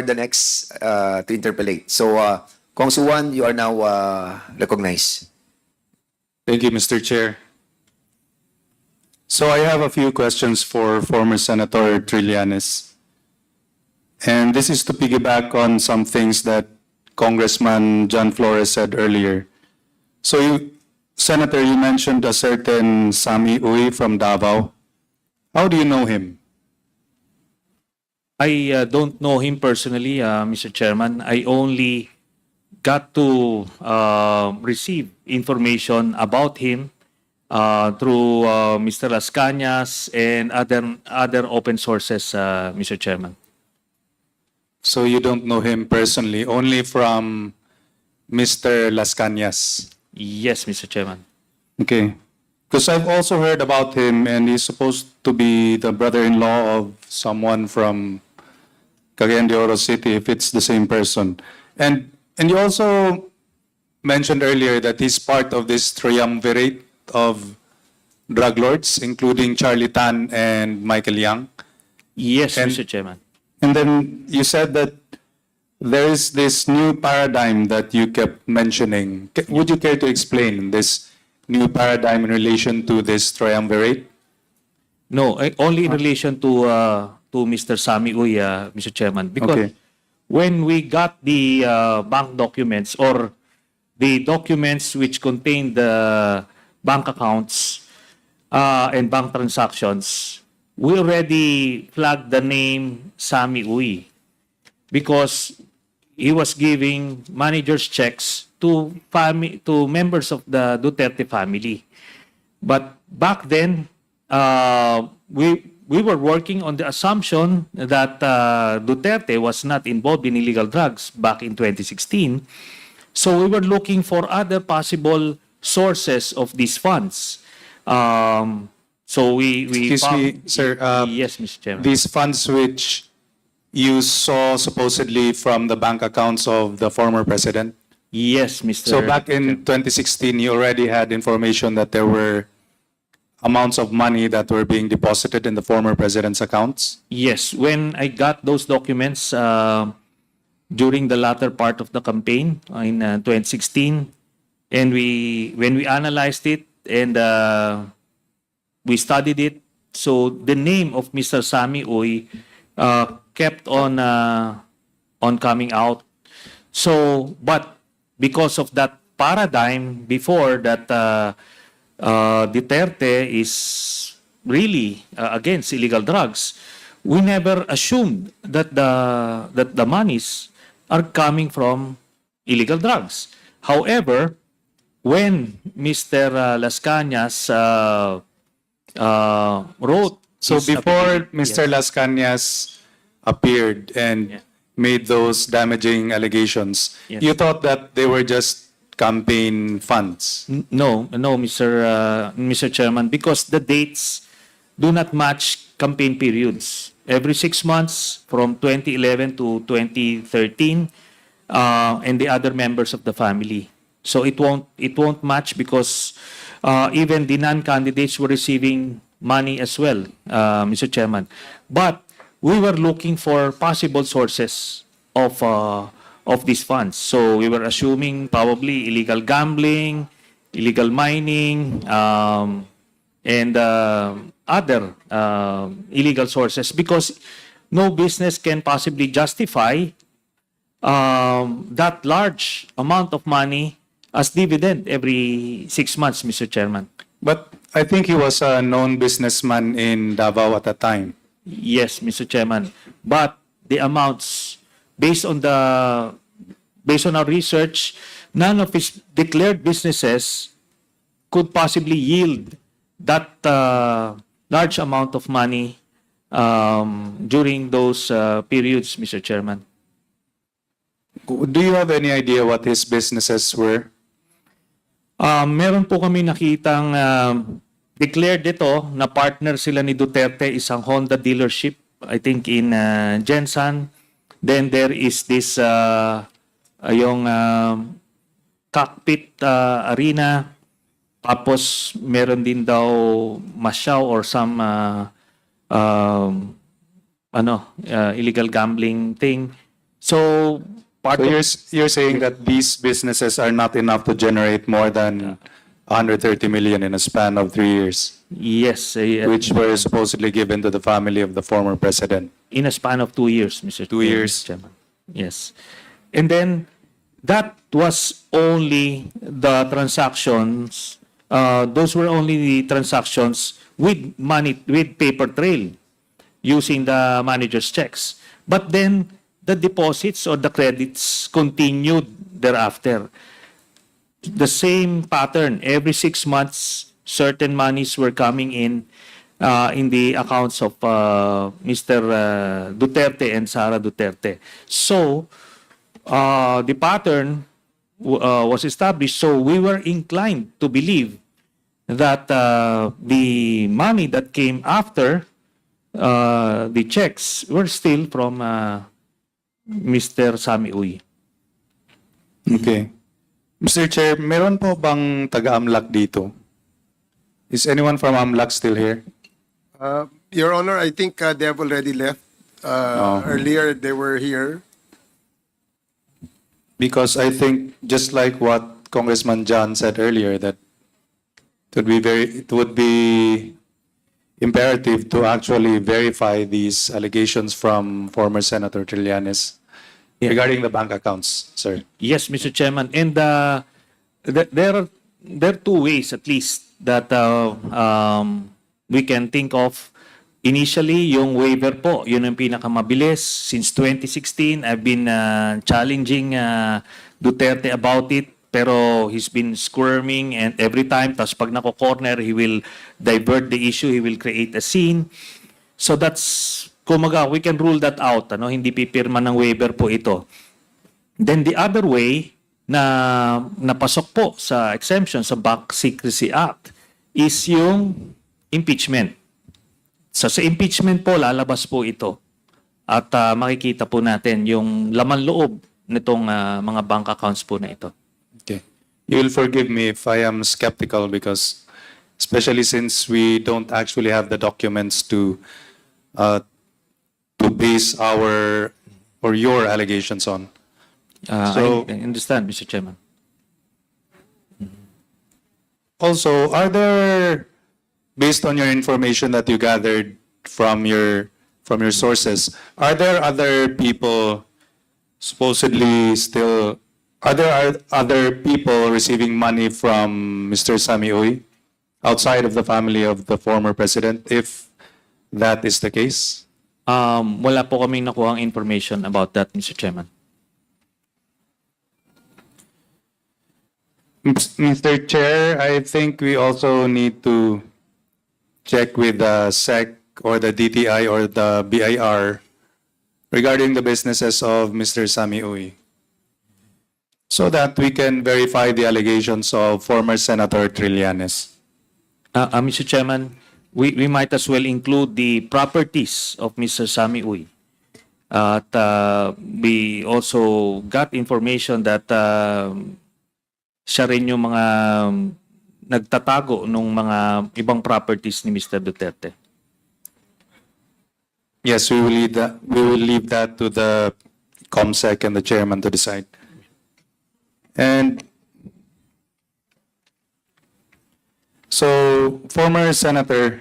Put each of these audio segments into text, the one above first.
the next to interpolate. So, Kong Suwan, you are now recognized. Thank you, Mr. Chair. So I have a few questions for former Senator Trillanes. And this is to piggyback on some things that Congressman John Flores said earlier. So Senator, you mentioned a certain Sami Oui from Davao. How do you know him? I don't know him personally, Mr. Chairman. I only got to receive information about him through Mr. Las Cañas and other open sources, Mr. Chairman. So you don't know him personally, only from Mr. Las Cañas? Yes, Mr. Chairman. Okay. Because I've also heard about him, and he's supposed to be the brother-in-law of someone from Cagayan de Oro City, if it's the same person. And you also mentioned earlier that he's part of this triumvirate of drug lords, including Charlie Tan and Michael Yang. Yes, And- Mr. Chairman. And then you said that there is this new paradigm that you kept mentioning. Would you care to explain this new paradigm in relation to this triumvirate? No, only in relation to Mr. Sami Uy, Mr. Chairman. Because Okay. when we got the bank documents or the documents which contain the bank accounts and bank transactions, we already flagged the name Sami Uy because he was giving manager's checks to members of the Duterte family. But back then, we were working on the assumption that Duterte was not involved in illegal drugs back in 2016. So we were looking for other possible sources of these funds. So we Excuse found, me, sir. yes, Mr. Chairman. These funds which you saw supposedly from the bank accounts of the former president. Yes, Mr. So back in 2016, you already had information that there were amounts of money that were being deposited in the former president's accounts? Yes, when I got those documents during the latter part of the campaign in 2016, and when we analyzed it and we studied it, so the name of Mr. Sami Uy kept on coming out. So, but because of that paradigm before that Duterte is really against illegal drugs, we never assumed that the monies are coming from illegal drugs. However, when Mr. Las Cañas wrote So his before affidavit- Mr. Yes. Las Cañas appeared and Yeah. made those damaging allegations, Yes. you thought that they were just campaign funds? No, Mr. Chairman, because the dates do not match campaign periods. Every 6 months from 2011 to 2013, and the other members of the family. So it won't match because even the non-candidates were receiving money as well, Mr. Chairman. But we were looking for possible sources of these funds. So we were assuming probably illegal gambling, illegal mining, and other illegal sources, because no business can possibly justify that large amount of money as dividend every 6 months, Mr. Chairman. But I think he was a known businessman in Davao at the time. Yes, Mr. Chairman. But the amounts, based on our research, none of his declared businesses could possibly yield that large amount of money during those periods, Mr. Chairman. Do you have any idea what his businesses were? Meron po kami nakitang declared ito na partner sila ni Duterte, isang Honda dealership, I think in Jensan. Then there is this yung cockpit arena. Tapos meron din daw masyaw or some illegal gambling thing. So, part So of... you're saying that these businesses are not enough to generate more than 130 million in a span of 3 years, Yes, which were supposedly given to the family of the former president. in a span of 2 years, Mr. 2 years. Mr. Chairman. Yes. And then that was only the transactions, those were only the transactions with money, with paper trail using the manager's checks. But then the deposits or the credits continued thereafter. The same pattern. Every 6 months, certain monies were coming in the accounts of Mr. Duterte and Sara Duterte. So, the pattern was established. So, we were inclined to believe that the money that came after the checks were still from Mr. Sami Oui. Okay. Mr. Chair, meron po bang taga-AMLAC dito? Is anyone from AMLAC still here? Your Honor, I think they have already left. Earlier, they were here. Because I think, just like what Congressman John said earlier, that it would be imperative to actually verify these allegations from former Senator Trillanes regarding the bank accounts, sir. Yes, Mr. Chairman. And there are two ways at least that we can think of. Initially, yung waiver po, yun ang pinakamabilis. Since 2016, I've been challenging Duterte about it. Pero he's been squirming and every time, tapos pag nako-corner, he will divert the issue, he will create a scene. So that's, kumaga, we can rule that out. Ano? Hindi pipirma ng waiver po ito. Then the other way na napasok po sa exemption sa Bank Secrecy Act is yung impeachment. So sa impeachment po, lalabas po ito. At makikita po natin yung laman loob nitong mga bank accounts po na ito. Okay. You will forgive me if I am skeptical because, especially since we don't actually have the documents to base our or your allegations on. So- I understand, Mr. Chairman. Also, are there, based on your information that you gathered from your sources, are there other people supposedly still, are there other people receiving money from Mr. Sami Oui outside of the family of the former president, if that is the case? Wala po kaming nakuhang information about that, Mr. Chairman. Mr. Chair, I think we also need to check with the SEC or the DTI or the BIR regarding the businesses of Mr. Sami Oui, so that we can verify the allegations of former Senator Trillanes. Mr. Chairman, we might as well include the properties of Mr. Sami Oui. At we also got information that siya rin yung mga nagtatago ng mga ibang properties ni Mr. Duterte. Yes, we will leave that to the COMSEC and the chairman to decide. And so, former Senator,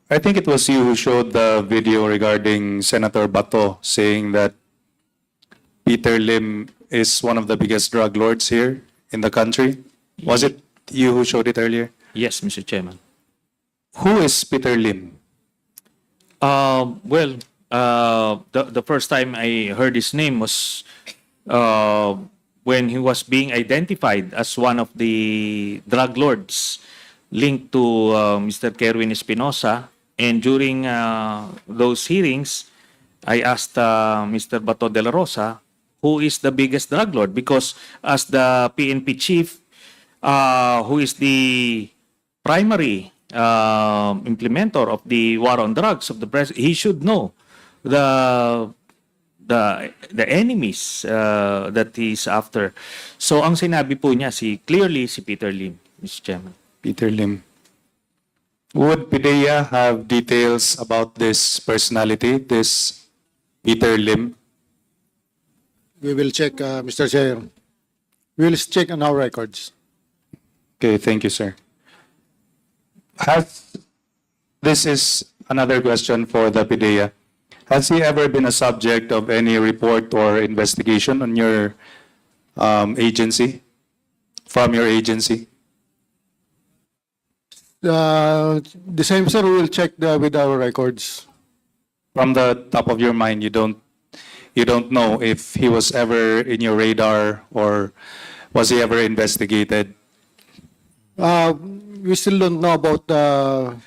I think it was you who showed the video regarding Senator Bato saying that Peter Lim is one of the biggest drug lords here in the country. Was it you who showed it earlier? Yes, Mr. Chairman. Who is Peter Lim? Well, the first time I heard his name was when he was being identified as one of the drug lords linked to Mr. Kerwin Espinosa. And during those hearings, I asked Mr. Bato de la Rosa, who is the biggest drug lord? Because as the PNP chief, who is the primary implementer of the war on drugs of the president, he should know the enemies that he's after. So ang sinabi po niya clearly si Peter Lim, Mr. Chairman. Peter Lim. Would PIDEA have details about this personality, this Peter Lim? We will check, Mr. Chair. We will check on our records. Okay, thank you, sir. This is another question for the PIDEA. Has he ever been a subject of any report or investigation on your agency, from your agency? The same, sir, we will check with our records. From the top of your mind, you don't know if he was ever in your radar or was he ever investigated? We still don't know about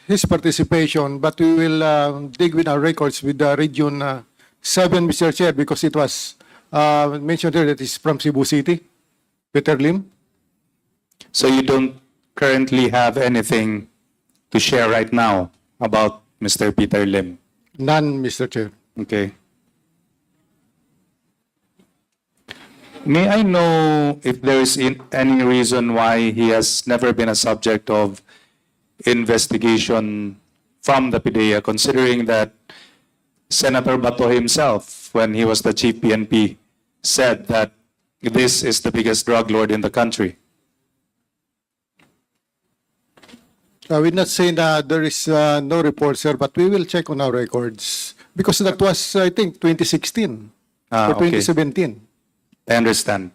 his participation, but we will dig with our records with the Region 7, Mr. Chair, because it was mentioned here that he's from Cebu City, Peter Lim. So you don't currently have anything to share right now about Mr. Peter Lim? None, Mr. Chair. Okay. May I know if there is any reason why he has never been a subject of investigation from the PIDEA, considering that Senator Bato himself, when he was the chief PNP, said that this is the biggest drug lord in the country? I will not say that there is no report, sir, but we will check on our records. Because that was, I think, 2016 or Okay. 2017. I understand.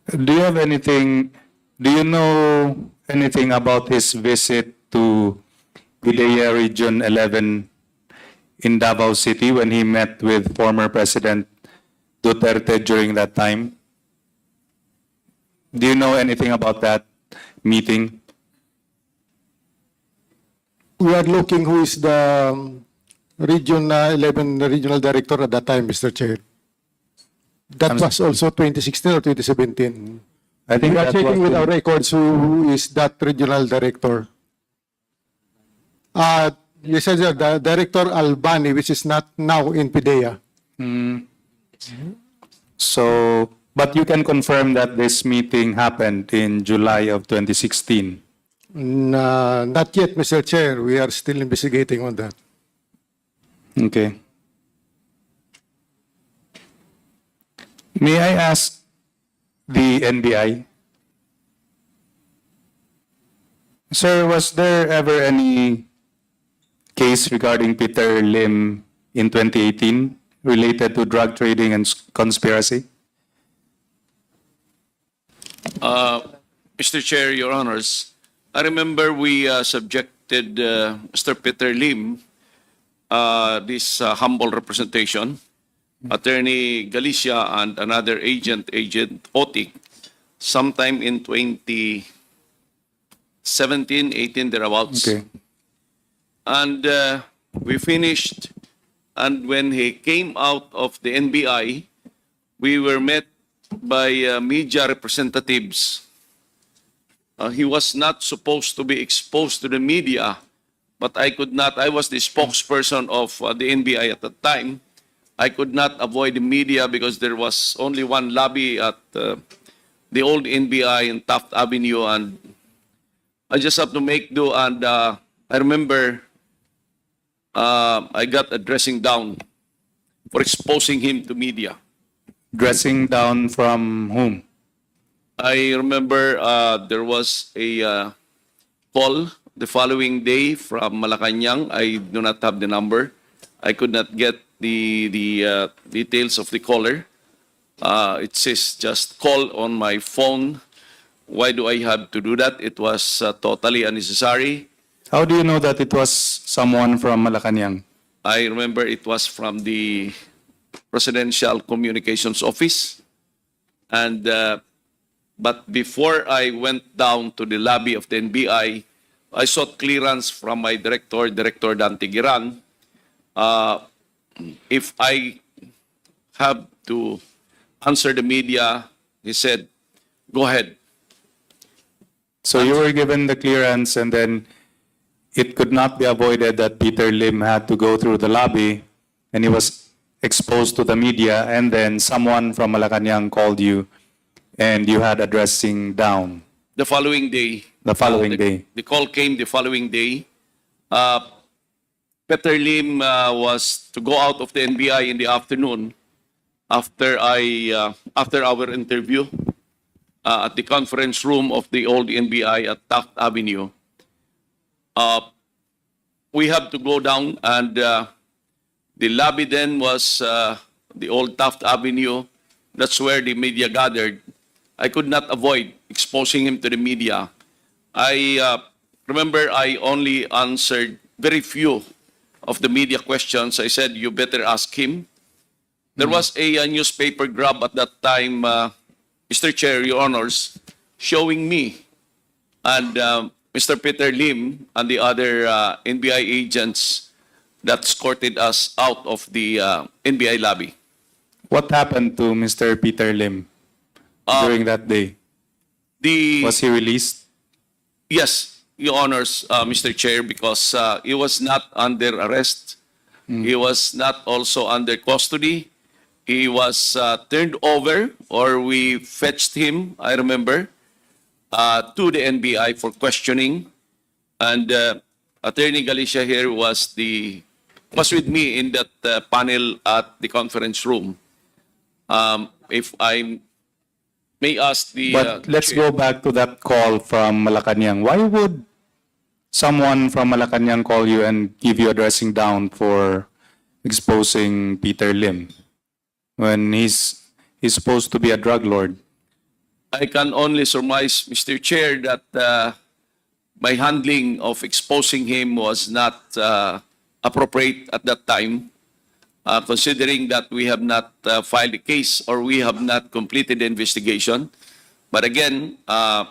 Do you know anything about his visit to PIDEA Region 11 in Davao City when he met with former President Duterte during that time? Do you know anything about that meeting? We are looking who is the Region 11 regional director at that time, Mr. Chair. That was also 2016 or 2017. I think We are that checking was with our records who is that regional director. You said the Director Albani, which is not now in PIDEA. So, but you can confirm that this meeting happened in July of 2016. Not yet, Mr. Chair. We are still investigating on that. Okay. May I ask the NBI? Sir, was there ever any case regarding Peter Lim in 2018 related to drug trading and conspiracy? Mr. Chair, Your Honors, I remember we subjected Mr. Peter Lim this humble representation, Attorney Galicia and another agent Otik, sometime in 2017, 18, thereabouts. Okay. And we finished, and when he came out of the NBI, we were met by media representatives. He was not supposed to be exposed to the media, but I could not. I was the spokesperson of the NBI at the time. I could not avoid the media because there was only one lobby at the old NBI in Taft Avenue, and I just have to make do. And I remember I got a dressing down for exposing him to media. Dressing down from whom? I remember there was a call the following day from Malacanang. I do not have the number. I could not get the details of the caller. It says just call on my phone. Why do I have to do that? It was totally unnecessary. How do you know that it was someone from Malacanang? I remember it was from the Presidential Communications Office. And but before I went down to the lobby of the NBI, I sought clearance from my director, Director Dante Giran. If I have to answer the media, he said, go ahead. So you were given the clearance, and then it could not be avoided that Peter Lim had to go through the lobby, and he was exposed to the media, and then someone from Malacanang called you, and you had a dressing down The following day. the following day. The call came the following day. Peter Lim was to go out of the NBI in the afternoon after our interview at the conference room of the old NBI at Taft Avenue. We have to go down, and the lobby then was the old Taft Avenue. That's where the media gathered. I could not avoid exposing him to the media. I remember I only answered very few of the media questions. I said, you better ask him. There was a newspaper grab at that time, Mr. Chair, Your Honors, showing me and Mr. Peter Lim and the other NBI agents that escorted us out of the NBI lobby. What happened to Mr. Peter Lim during that day? Was he released? Yes, Your Honors, Mr. Chair, because he was not under arrest. He was not also under custody. He was turned over, or we fetched him, I remember, to the NBI for questioning. And Attorney Galicia here was with me in that panel at the conference room. If I may ask the... But let's Chair. go back to that call from Malacanang. Why would someone from Malacanang call you and give you a dressing down for exposing Peter Lim when he's supposed to be a drug lord? I can only surmise, Mr. Chair, that my handling of exposing him was not appropriate at that time, considering that we have not filed a case or we have not completed the investigation. But again, I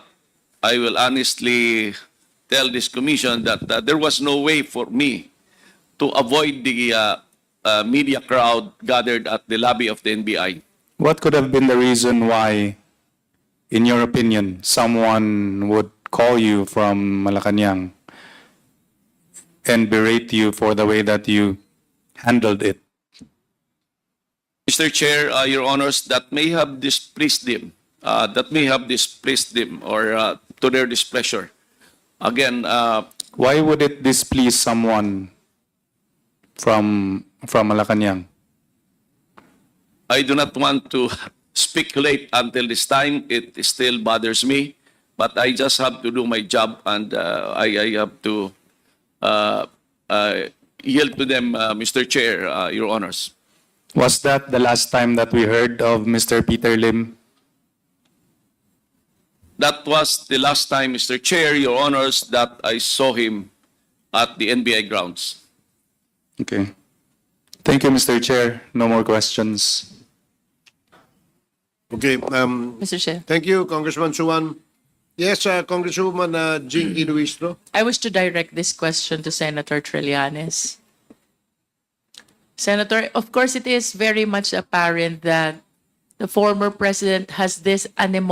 will honestly tell this commission that there was no way for me to avoid the media crowd gathered at the lobby of the NBI. What could have been the reason why, in your opinion, someone would call you from Malacanang and berate you for the way that you handled it? Mr. Chair, Your Honors, that may have displeased them. Or to their displeasure. Again, Why would it displease someone from Malacanang? I do not want to speculate until this time. It still bothers me, but I just have to do my job, and I have to yield to them, Mr. Chair, Your Honors. Was that the last time that we heard of Mr. Peter Lim? That was the last time, Mr. Chair, Your Honors, that I saw him at the NBI grounds. Okay. Thank you, Mr. Chair. No more questions. Okay. Mr. Chair, Thank you, Congressman Suwan. Yes, Congresswoman Jinky Luistro. I wish to direct this question to Senator Trillanes. Senator, of course, it is very much apparent that the former president has this animosity